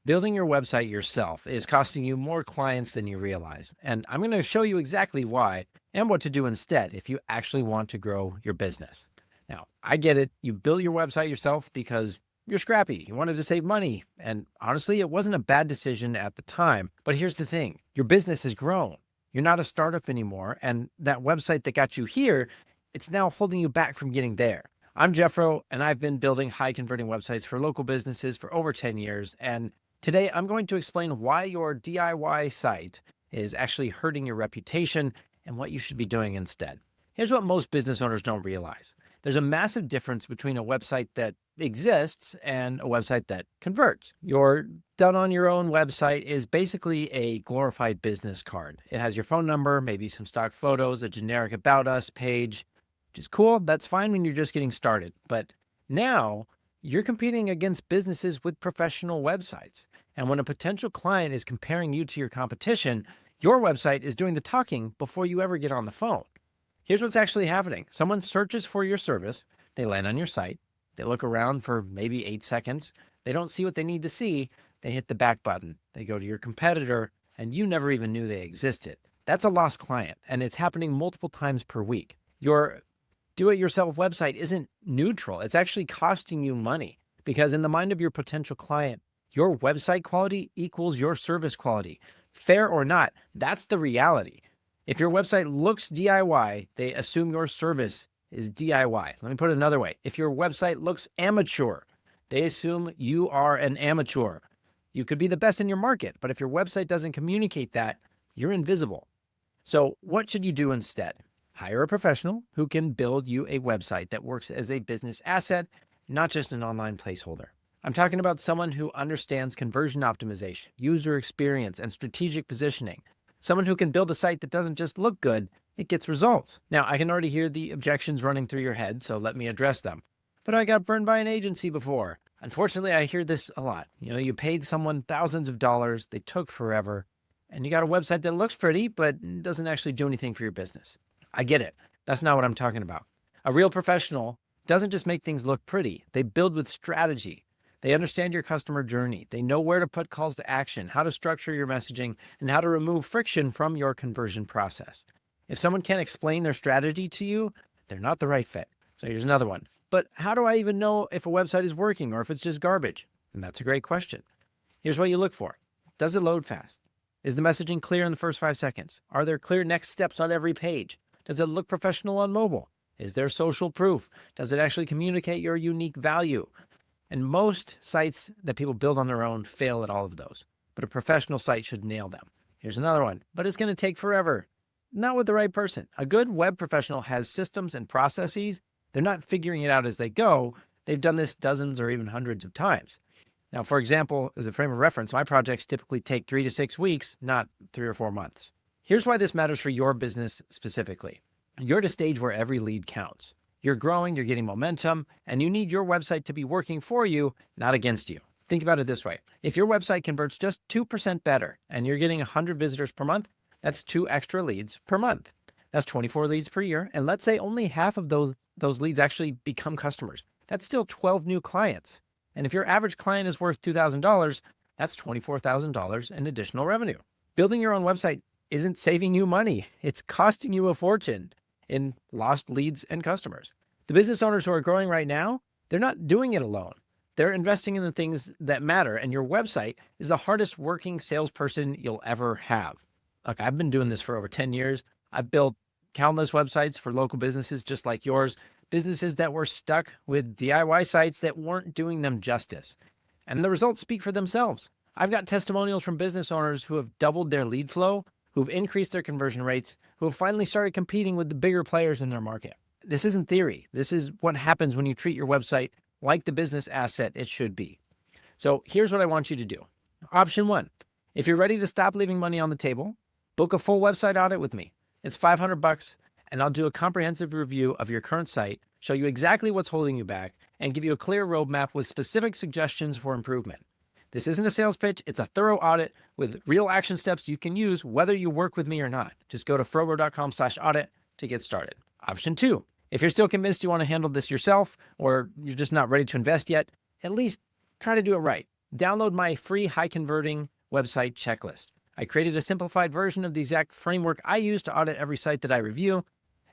Building your website yourself is costing you more clients than you realize. And I'm going to show you exactly why and what to do instead if you actually want to grow your business. Now, I get it. You built your website yourself because you're scrappy. You wanted to save money. And honestly, it wasn't a bad decision at the time. But here's the thing. Your business has grown. You're not a startup anymore. And that website that got you here, it's now holding you back from getting there. I'm Jeffro, and I've been building high converting websites for local businesses for over 10 years. And today, I'm going to explain why your DIY site is actually hurting your reputation and what you should be doing instead. Here's what most business owners don't realize. There's a massive difference between a website that exists and a website that converts. Your done on your own website is basically a glorified business card. It has your phone number, maybe some stock photos, a generic about us page, which is cool. That's fine when you're just getting started. But now, you're competing against businesses with professional websites. And when a potential client is comparing you to your competition, your website is doing the talking before you ever get on the phone. Here's what's actually happening. Someone searches for your service, they land on your site, they look around for maybe 8 seconds, they don't see what they need to see, they hit the back button, they go to your competitor, and you never even knew they existed. That's a lost client, and it's happening multiple times per week. Your do-it-yourself website isn't neutral. It's actually costing you money because in the mind of your potential client, your website quality equals your service quality. Fair or not, that's the reality. If your website looks DIY, they assume your service is DIY. Let me put it another way. If your website looks amateur, they assume you are an amateur. You could be the best in your market, but if your website doesn't communicate that, you're invisible. So what should you do instead? Hire a professional who can build you a website that works as a business asset, not just an online placeholder. I'm talking about someone who understands conversion optimization, user experience, and strategic positioning. Someone who can build a site that doesn't just look good, it gets results. Now, I can already hear the objections running through your head, so let me address them. But I got burned by an agency before. Unfortunately, I hear this a lot. You paid someone thousands of dollars, they took forever, and you got a website that looks pretty, but doesn't actually do anything for your business. I get it. That's not what I'm talking about. A real professional doesn't just make things look pretty. They build with strategy. They understand your customer journey. They know where to put calls to action, how to structure your messaging, and how to remove friction from your conversion process. If someone can't explain their strategy to you, they're not the right fit. So here's another one. But how do I even know if a website is working or if it's just garbage? And that's a great question. Here's what you look for. Does it load fast? Is the messaging clear in the first 5 seconds? Are there clear next steps on every page? Does it look professional on mobile? Is there social proof? Does it actually communicate your unique value? And most sites that people build on their own fail at all of those, but a professional site should nail them. Here's another one, but it's going to take forever. Not with the right person. A good web professional has systems and processes. They're not figuring it out as they go. They've done this dozens or even hundreds of times. Now, for example, as a frame of reference, my projects typically take 3 to 6 weeks, not 3 or 4 months. Here's why this matters for your business specifically. You're at a stage where every lead counts. You're growing, you're getting momentum, and you need your website to be working for you, not against you. Think about it this way. If your website converts just 2% better and you're getting 100 visitors per month, that's 2 extra leads per month. That's 24 leads per year. And let's say only half of those leads actually become customers. That's still 12 new clients. And if your average client is worth $2,000, that's $24,000 in additional revenue. Building your own website isn't saving you money. It's costing you a fortune in lost leads and customers. The business owners who are growing right now, they're not doing it alone. They're investing in the things that matter, and your website is the hardest working salesperson you'll ever have. Look, I've been doing this for over 10 years. I've built countless websites for local businesses just like yours, businesses that were stuck with DIY sites that weren't doing them justice. And the results speak for themselves. I've got testimonials from business owners who have doubled their lead flow, who've increased their conversion rates, who have finally started competing with the bigger players in their market. This isn't theory. This is what happens when you treat your website like the business asset it should be. So here's what I want you to do. Option 1, if you're ready to stop leaving money on the table, book a full website audit with me. It's $500, and I'll do a comprehensive review of your current site, show you exactly what's holding you back, and give you a clear roadmap with specific suggestions for improvement. This isn't a sales pitch. It's a thorough audit with real action steps you can use whether you work with me or not. Just go to frobo.com/audit to get started. Option 2, if you're still convinced you want to handle this yourself or you're just not ready to invest yet, at least try to do it right. download my free high converting website checklist. I created a simplified version of the exact framework I use to audit every site that I review.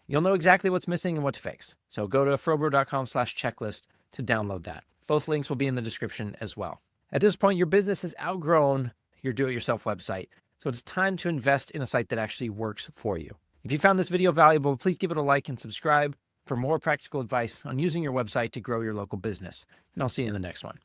You'll know exactly what's missing and what to fix. So go to frobro.com/checklist to download that. Both links will be in the description as well. At this point, your business has outgrown your do-it-yourself website, so it's time to invest in a site that actually works for you. If you found this video valuable, please give it a like and subscribe for more practical advice on using your website to grow your local business. And I'll see you in the next one.